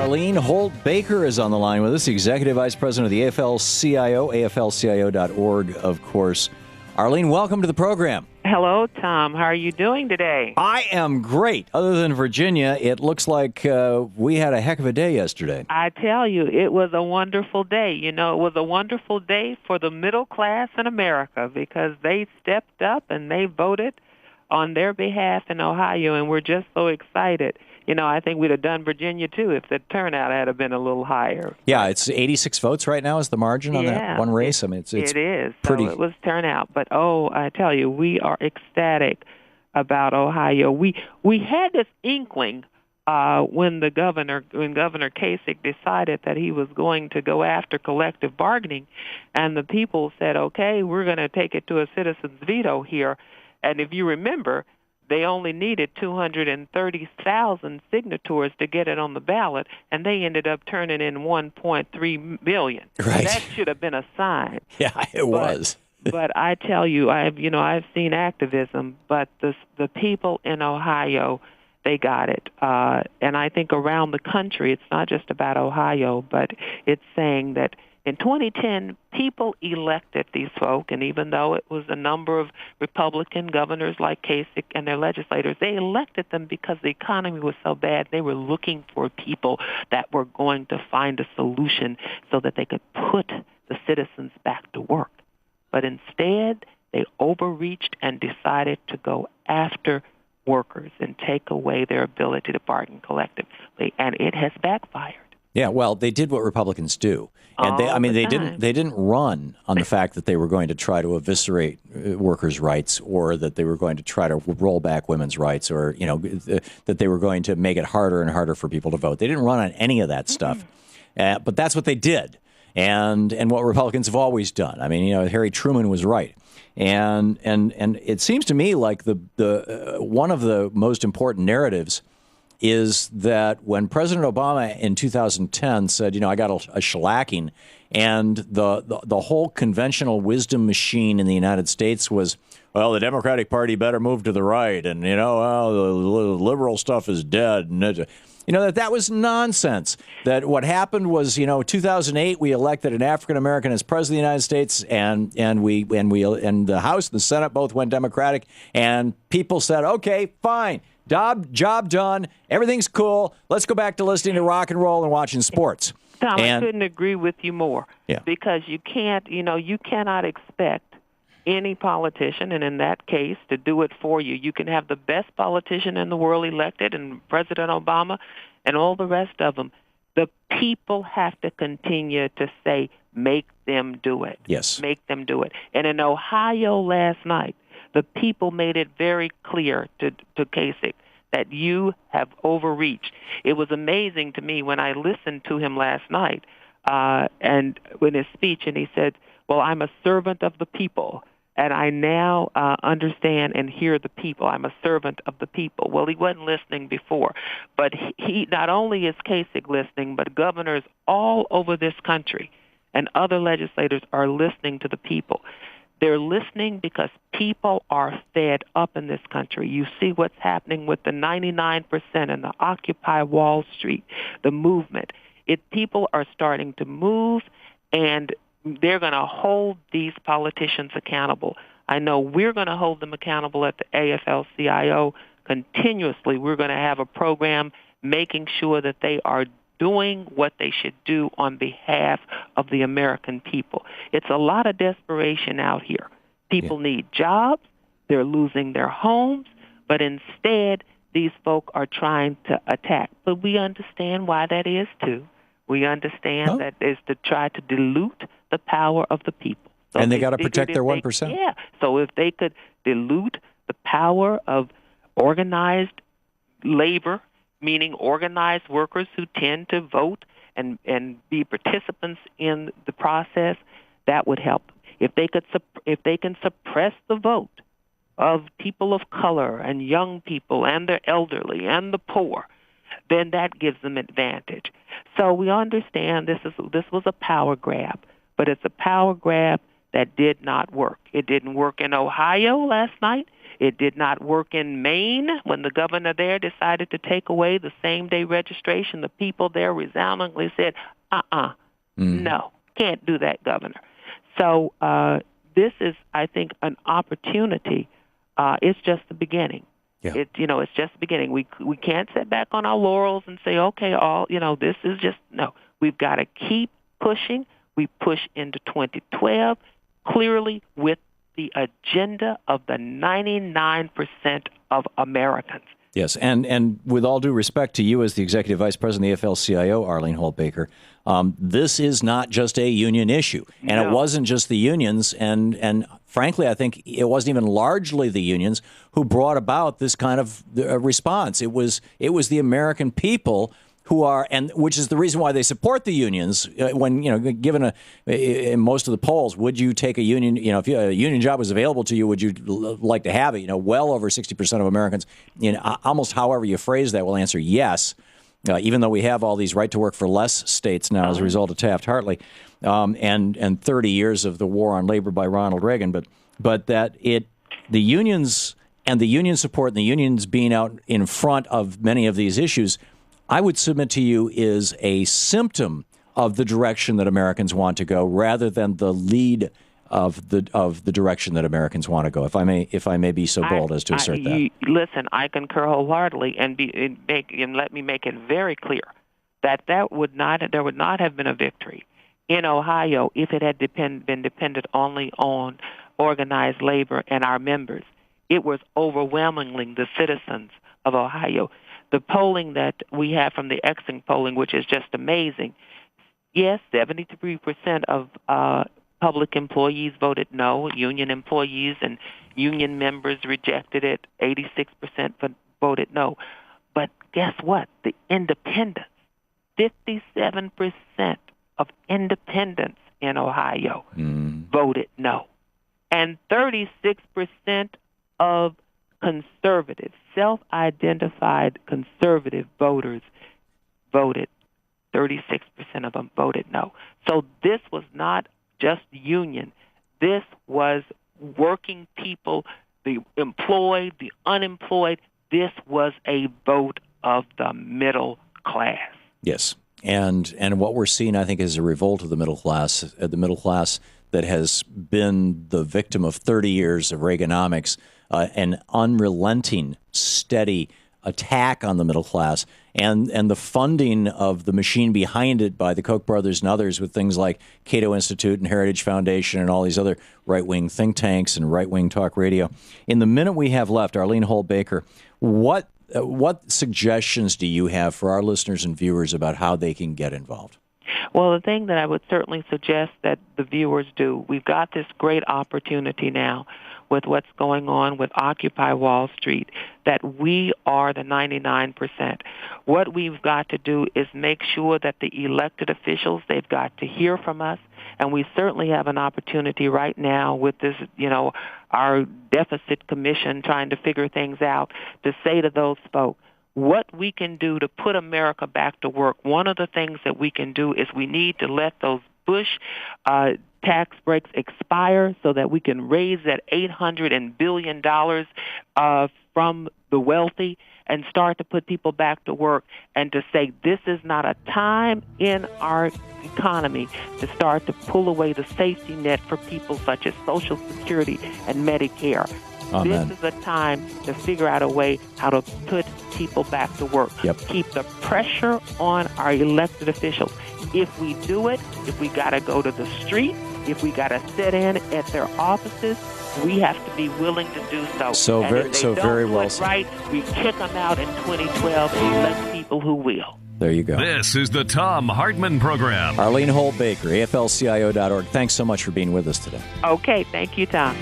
Arlene Holt Baker is on the line with us, the Executive Vice President of the AFL-CIO, AFL-CIO.org, of course. Arlene, welcome to the program. Hello, Tom. How are you doing today? I am great. Other than Virginia, it looks like we had a heck of a day yesterday. I tell you, it was a wonderful day. You know, it was a wonderful day for the middle class in America because they stepped up and they voted on their behalf in Ohio, and we're just so excited. You know, I think we'd have done Virginia, too, if the turnout had been a little higher. Yeah, it's 86 votes right now is the margin on that one race. I mean, it's it is. Pretty... So it was turnout. But, I tell you, we are ecstatic about Ohio. We had this inkling when Governor Kasich decided that he was going to go after collective bargaining, and the people said, okay, we're going to take it to a citizen's veto here. And if you remember, they only needed 230,000 signatures to get it on the ballot, and they ended up turning in 1.3 billion. Right. That should have been a sign. Yeah, it was. But I tell you, I've seen activism, but the people in Ohio, they got it. And I think around the country, it's not just about Ohio, but it's saying that in 2010, people elected these folk, and even though it was a number of Republican governors like Kasich and their legislators, they elected them because the economy was so bad. They were looking for people that were going to find a solution so that they could put the citizens back to work. But instead, they overreached and decided to go after workers and take away their ability to bargain collectively, and it has backfired. Yeah, well, they did what Republicans do. And they didn't run on the fact that they were going to try to eviscerate workers' rights, or that they were going to try to roll back women's rights, or that they were going to make it harder and harder for people to vote. They didn't run on any of that stuff. But that's what they did. And what Republicans have always done. I mean, Harry Truman was right. And it seems to me like the one of the most important narratives is that when President Obama in 2010 said, I got a shellacking, and the whole conventional wisdom machine in the United States was, well, the Democratic Party better move to the right, and, the liberal stuff is dead. And that was nonsense. That what happened was, 2008, we elected an African American as president of the United States, and the House and the Senate both went Democratic, and people said, okay, fine. Job done. Everything's cool. Let's go back to listening to rock and roll and watching sports. Tom, I couldn't agree with you more. Yeah. Because you cannot expect any politician, and in that case, to do it for you. You can have the best politician in the world elected, and President Obama, and all the rest of them. The people have to continue to say, make them do it. Yes. Make them do it. And in Ohio last night, the people made it very clear to Kasich that you have overreached. It was amazing to me when I listened to him last night and in his speech, and he said, well, I'm a servant of the people, and I now understand and hear the people. I'm a servant of the people. Well, he wasn't listening before, but he not only is Kasich listening, but governors all over this country and other legislators are listening to the people. They're listening because people are fed up in this country. You see what's happening with the 99% and the Occupy Wall Street, the movement. People are starting to move, and they're going to hold these politicians accountable. I know we're going to hold them accountable at the AFL-CIO continuously. We're going to have a program making sure that they are doing what they should do on behalf of the American people. It's a lot of desperation out here. People need jobs. They're losing their homes. But instead, these folk are trying to attack. But we understand why that is, too. We understand that is to try to dilute the power of the people. So and they got to protect their 1%. Yeah. So if they could dilute the power of organized labor, meaning organized workers who tend to vote and be participants in the process, that would help. If they can suppress the vote of people of color and young people and the elderly and the poor, then that gives them advantage. So we understand this was a power grab, but it's a power grab that did not work. It didn't work in Ohio last night. It did not work in Maine when the governor there decided to take away the same-day registration. The people there resoundingly said, no, can't do that, Governor. So this is, I think, an opportunity. It's just the beginning. Yeah. It's just the beginning. We can't sit back on our laurels and say, okay, this is just, no. We've got to keep pushing. We push into 2012 clearly with the agenda of the 99% of Americans. Yes, and with all due respect to you as the Executive Vice President of the AFL-CIO, Arlene Holt Baker, this is not just a union issue. And It wasn't just the unions, and frankly, I think it wasn't even largely the unions who brought about this kind of response. It was the American people who are, and which is the reason why they support the unions. When given in most of the polls, would you take a union? If a union job was available to you, would you like to have it? Well over 60% of Americans, almost however you phrase that, will answer yes. Even though we have all these right to work for less states now as a result of Taft-Hartley, and 30 years of the war on labor by Ronald Reagan, but that the unions and the union support and the unions being out in front of many of these issues, I would submit to you, is a symptom of the direction that Americans want to go, rather than the lead of the direction that Americans want to go. If I may be so bold as to assert that. Listen, I concur wholeheartedly, and let me make it very clear that there would not have been a victory in Ohio if it had been dependent only on organized labor and our members. It was overwhelmingly the citizens of Ohio. The polling that we have from the Exing polling, which is just amazing, yes, 73% of public employees voted no. Union employees and union members rejected it. 86% voted no. But guess what? The independents, 57% of independents in Ohio voted no. And 36% of conservative, self-identified conservative voters voted. 36% of them voted no. So this was not just union. This was working people, the employed, the unemployed. This was a vote of the middle class. Yes. And what we're seeing, I think, is a revolt of the middle class that has been the victim of 30 years of Reaganomics, an unrelenting, steady attack on the middle class, and the funding of the machine behind it by the Koch brothers and others with things like Cato Institute and Heritage Foundation and all these other right-wing think tanks and right-wing talk radio. In the minute we have left, Arlene Holt Baker, what suggestions do you have for our listeners and viewers about how they can get involved? Well, the thing that I would certainly suggest that the viewers do, we've got this great opportunity now with what's going on with Occupy Wall Street, that we are the 99%. What we've got to do is make sure that the elected officials, they've got to hear from us, and we certainly have an opportunity right now with this, our deficit commission trying to figure things out, to say to those folks, what we can do to put America back to work. One of the things that we can do is we need to let those Bush tax breaks expire so that we can raise that $800 billion from the wealthy and start to put people back to work, and to say this is not a time in our economy to start to pull away the safety net for people such as Social Security and Medicare. Amen. This is a time to figure out a way how to put people back to work. Yep. Keep the pressure on our elected officials. If we do it, if we got to go to the street, if we got to sit in at their offices, we have to be willing to do so. Very well said. Right, we kick them out in 2012 and elect people who will. There you go. This is the Thom Hartmann Program. Arlene Holt Baker, AFL-CIO.org. Thanks so much for being with us today. Okay, thank you, Tom.